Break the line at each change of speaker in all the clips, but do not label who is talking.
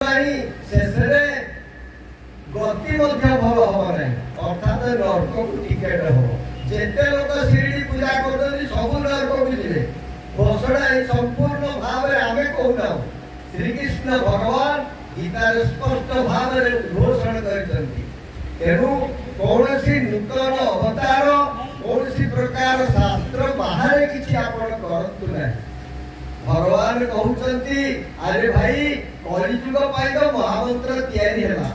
ନାହିଁ ଶେଷରେ ଗତି ମଧ୍ୟ ଭଲ ହବ ନାହିଁ, ଅର୍ଥାତ୍ ନରକକୁ ଟିକେଟ ହବ। ଯେତେ ଲୋକ ଶିରିଡ଼ି ପୂଜା କରୁଛନ୍ତି ସବୁ ନରକକୁ ଯିବେ। ଘୋଷଣା ଏହି ସମ୍ପୂର୍ଣ୍ଣ ଭାବରେ ଆମେ କହୁନାହୁଁ, ଶ୍ରୀକୃଷ୍ଣ ଭଗବାନ ଗୀତାରେ ସ୍ପଷ୍ଟ ଭାବରେ ଘୋଷଣା କରିଛନ୍ତି। ତେଣୁ କୌଣସି ନୂତନ ଅବତାର କୌଣସି ପ୍ରକାର ଶାସ୍ତ୍ର ବାହାରେ କିଛି ଆପଣ କରନ୍ତୁ ନାହିଁ। ଭଗବାନ କହୁଛନ୍ତି ଆରେ ଭାଇ କଳିଯୁଗ ପାଇଁ ତ ମହାମନ୍ତ୍ର ତିଆରି ହେଲା।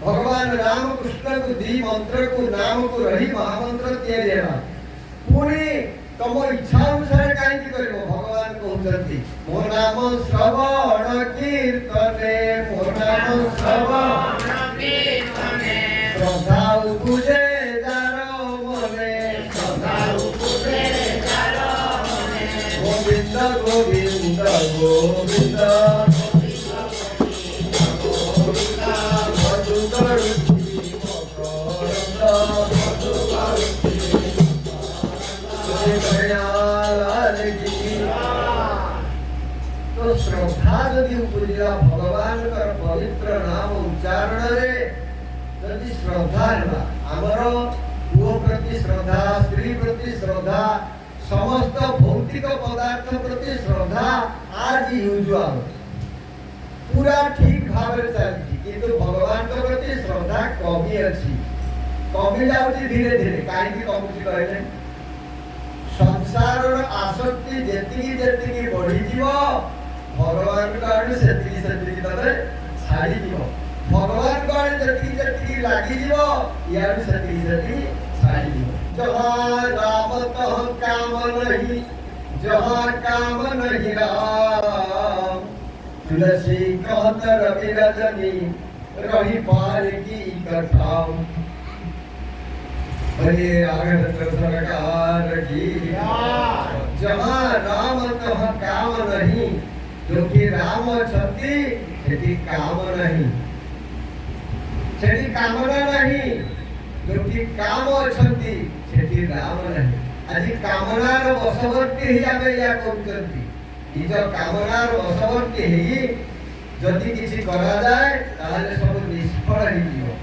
ଭଗବାନ ରାମକୃଷ୍ଣଙ୍କୁ ଦି ମନ୍ତ୍ରକୁ ନାମକୁ ରହି ମହାମନ୍ତ୍ର ତିଆରି ହେଲା। ପୁଣି ତମ ଇଚ୍ଛା ଅନୁସାରେ କାହିଁକି କରିବ? ଭଗବାନ କହୁଛନ୍ତି ମୋ ନାମ ଶ୍ରବଣ କୀର୍ତ୍ତନେ, ମୋ ନାମ ଶ୍ରବଣ କୀର୍ତ୍ତନେ ଶ୍ରଦ୍ଧା ଉପୁଜେ ଯାର ମନେ, ଶ୍ରଦ୍ଧା ଉପୁଜେ ଯାର ମନେ। ଗୋବିନ୍ଦ ଗୋବିନ୍ଦ ଗୋବିନ୍ଦ तो श्रद्धा जदि उपजिला भगवान पवित्र नाम उच्चारण जदि श्रद्धा है आमर पुओ प्रति श्रद्धा, स्त्री प्रति श्रद्धा, समस्त भौतिक पदार्थ प्रति श्रद्धा आज यूजुआल पूरा ठीक भाव चलती, किंतु भगवान प्रति श्रद्धा कमी अच्छी, कमी जाऊँगी धीरे धीरे। कहीं कमुची कहले संसार आसक्ति जेतिकी जेतिकी बढ़ी भगवान आड़े से तबे छाड़ी भगवान आड़े जेतिकी लगी इे से छाड़ी। जहाँ राम तह काम नहीं, जहाँ काम नहीं राम, तुलसी कहत रवि रजनी रही पार की कथाम। हरे राघव सरकार की। जहाँ राम तह काम नहीं, जो कि राम छति सेठी काम नहीं, सेठी कामना नहीं, जो कि काम छति सेठी राम नहीं। आज कामनार बशवर्ती ही आमे या करछंती, निज कामनार बशवर्ती ही जदि किछि करा जाए ताहले सब निष्फल ही जिवो।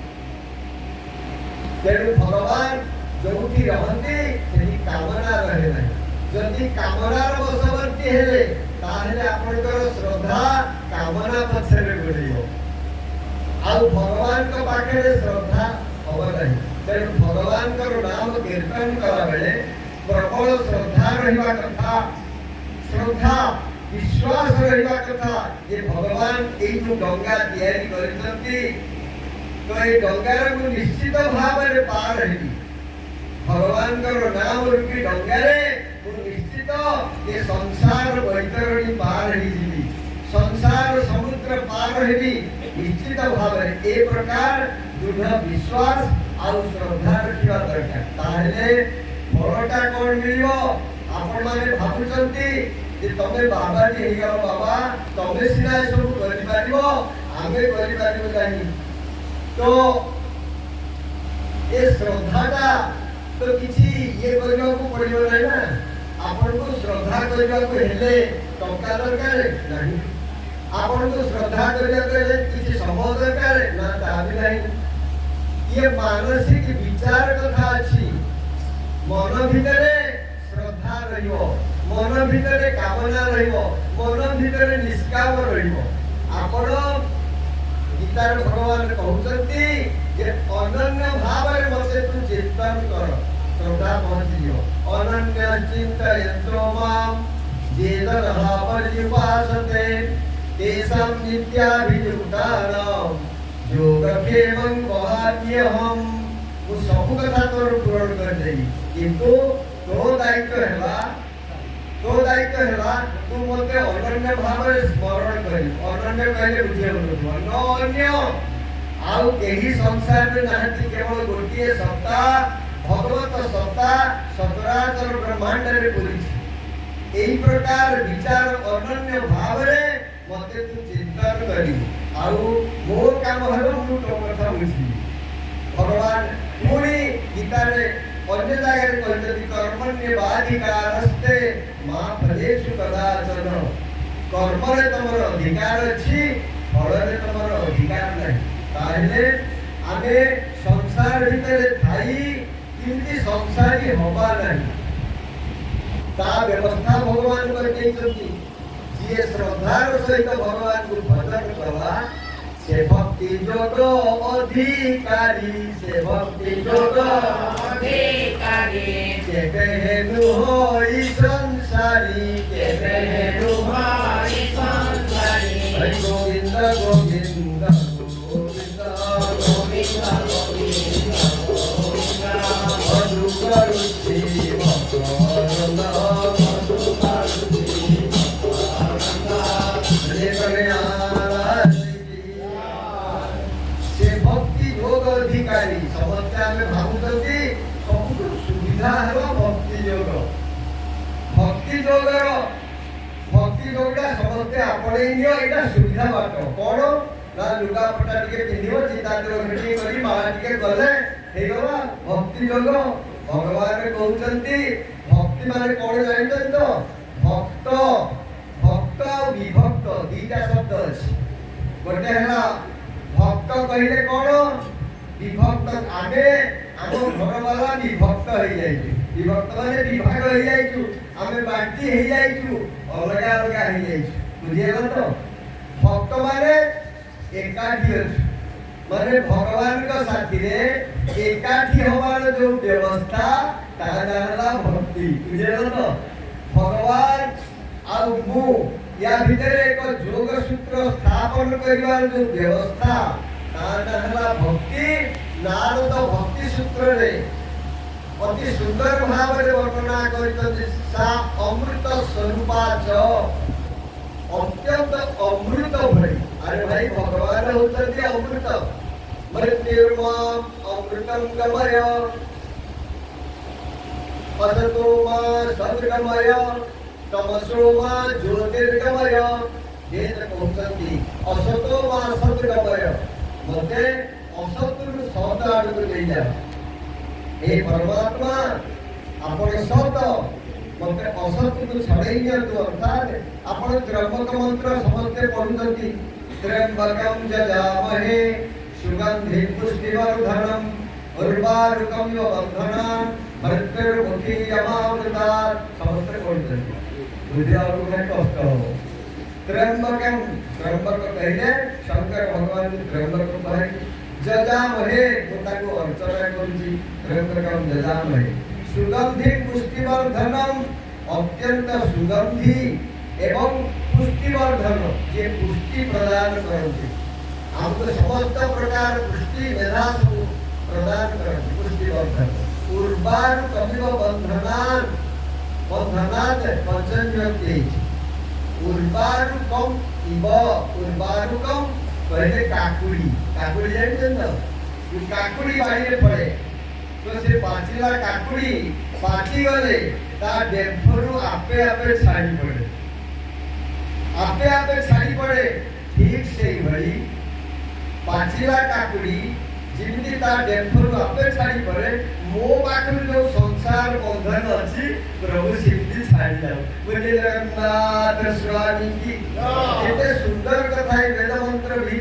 तेणु भगवान जोठी रहती सेठी कामना रहे नहीं। जदि कामनार बशवर्ती हेले ताहले आपनकर श्रद्धा कामना पछरे गोड़ियो, आउ भगवान को पाखे श्रद्धा हब नहीं। तेणु भगवान को नाम कीर्तन करा बेले प्रबल श्रद्धा रहिबा कथा, श्रद्धा विश्वास रहिबा कथा जे भगवान एई जो गंगा तैयारी करिसंती तो ए गंगार को निश्चित भाव में पार हेबी। भगवान को नाम रूपी गंगारे को निश्चित ये संसार वैतरणी पार ही जीवी, संसार समुद्र पार हेबी निश्चित भाव में। ए प्रकार दृढ़ विश्वास आउ श्रद्धा रखिबा दरकार। ताहले फलटा कोन मिलियो? आपण माने भाबुचंती जे तमे बाबा जी हे गलो, बाबा तमे सिना सब करि पारिबो, आमे करि पारिबो नाही। तो ये श्रद्धाटा तो किसी ये करने को पड़िबो नै ना। आपण को श्रद्धा करने को हेले टंका दरकार नहीं, आपण को श्रद्धा करने को हेले किसी समय दरकार ना, ता भी नहीं। ये मानसिक विचार कथा अछि। मन भितरे श्रद्धा रहिबो, मन भितरे कामना रहिबो, मन भितरे निष्काम रहिबो। आपण गीतार भगवान कहउछंती जे अनन्य भाव रे मते तू चिंतन कर, श्रद्धा पहुंची जो। अनन्य चिंतयन्तो माम ये दरहा पर्युपासते तेषां नित्याभियुक्तानां योगक्षेमं वहाम्यहम्। वो सब कथा तोर पूर्ण कर देई, किंतु तो दायित्व हैला, तो दायित्व हैला तू मते अनन्य भाव रे स्मरण करी। अनन्य कहले बुझियो न अन्य आउ केही संसार में नाहती, केवल गोटिए सत्ता भगवत सत्ता सचराचर ब्रह्मांड रे पूरी। एही प्रकार विचार अनन्य भाव रे मते तू चिंतन करी, आउ मो काम हलो तू तो कथा बुझी। भगवान पूरी गीता रे अन्य जगह रे कहते कर्मण्येवाधिकारस्ते मा फलेषु कदाचन। कर्म रे तमर अधिकार अछि, फल अधिकार नहीं ताहले आमे संसार भितर थाई किंतु संसारी होबा नहीं ता व्यवस्था भगवान कर देइछथि जे श्रद्धार सहित भगवान को भजन करवा से भक्ति जोग अधिकारी से भक्ति जोग
अधिकारी
के बेनु होई संसारी के
बेनु होई संसारी
हरि गोविंद गोविंद गोविंद
गोविंद गोविंद गोविंद
मधु करुति मकरंद
मधु करुति मकरंद
हरे कल्याण से भक्ति योग अधिकारी समस्या में भावुଛନ୍ତି ସବୁଠୁ ସୁବିଧା ହେବ ଭକ୍ତି ଯୋଗ ଭକ୍ତି ଯୋଗଟା ସମସ୍ତେ ଆପଣେଇ ନିଅ ଏଇଟା ସୁବିଧା ବାଟ କଣ ନା ଲୁଗାପଟା ଟିକେ ପିନ୍ଧିବ ଚିତାଚର ଭେଟି କରି ମାଳା ଟିକେ ଗଲେ ହେଇଗଲା ଭକ୍ତି ଯୋଗ ଭଗବାନ କହୁଛନ୍ତି ଭକ୍ତି ମାନେ କଣ ଜାଣିଛନ୍ତି ତ ଭକ୍ତ ଭକ୍ତ ଆଉ ବିଭକ୍ତ ଦିଟା ଶବ୍ଦ ଅଛି ଗୋଟେ ହେଲା भक्त कहले कौन विभक्त आगे आम घर वाला विभक्त हो जाइछु विभक्त माने विभाग हो जाइछु आमे बांटी हो जाइछु अलग अलग हो जाइछु बुझियला तो भक्त माने एकाठी अछि माने भगवान का साथी रे एकाठी होवार जो व्यवस्था ताहा नाला भक्ति बुझियला तो भगवान आ मु या भीतर एक जोग सूत्र स्थापन करिवार जो व्यवस्था ताना हला भक्ति नारद भक्ति सूत्र रे अति सुंदर भाव रे वर्णना करितନ୍ତି सा अमृत स्वरूपा च अत्यंत अमृत भई अरे भाई भगवान होतନ୍ତି अमृत मृत्युर्माम अमृतम गमय असतो मा सद्गमय तमसो मा ज्योतिर्गमय वेद कहते असतो मा सद्गमय मते असतुर सत आड़क ले जा हे परमात्मा आपण सत मते असत को छड़ाई दिया तो अर्थात आपण त्र्यंबक मंत्र समझते पढ़ुଛନ୍ତି त्र्यंबकम जजामहे सुगंधि पुष्टिवर्धनम उर्वारुकम बंधनान मृत्युर्मुखी यमावृता समझते पढ़ुଛନ୍ତି बुद्धि और में कष्ट हो त्र्यंबकम त्र्यंबक कहले शंकर भगवान त्र्यंबक कहे जजामहे को अर्चना करूची त्र्यंबकम जजामहे सुगंधि पुष्टिवर्धनम अत्यंत सुगंधि एवं पुष्टिवर्धन ये पुष्टि प्रदान करते हमको समस्त प्रकार पुष्टि मेधा प्रदान करते पुष्टिवर्धन उर्वार कविव बंधनान बंधनात पंचम व्यक्ति उर्वारुकम इव उर्वारुकम कहले काकुड़ी काकुड़ी जानते ना ये काकुड़ी बाड़ी में पड़े तो से पाचिला काकुड़ी पाची गले ता डेम्फरु आपे आपे छाड़ी पड़े ठीक से भई पाचिला काकुड़ी जिमती ता डेम्फरु आपे छाड़ी पड़े मो पाखर जो संसार बंधन अछि प्रभु सिद्धि छाड़ी जाओ बोले जगन्नाथ स्वामी की एते सुंदर कथा है वेद मंत्र भी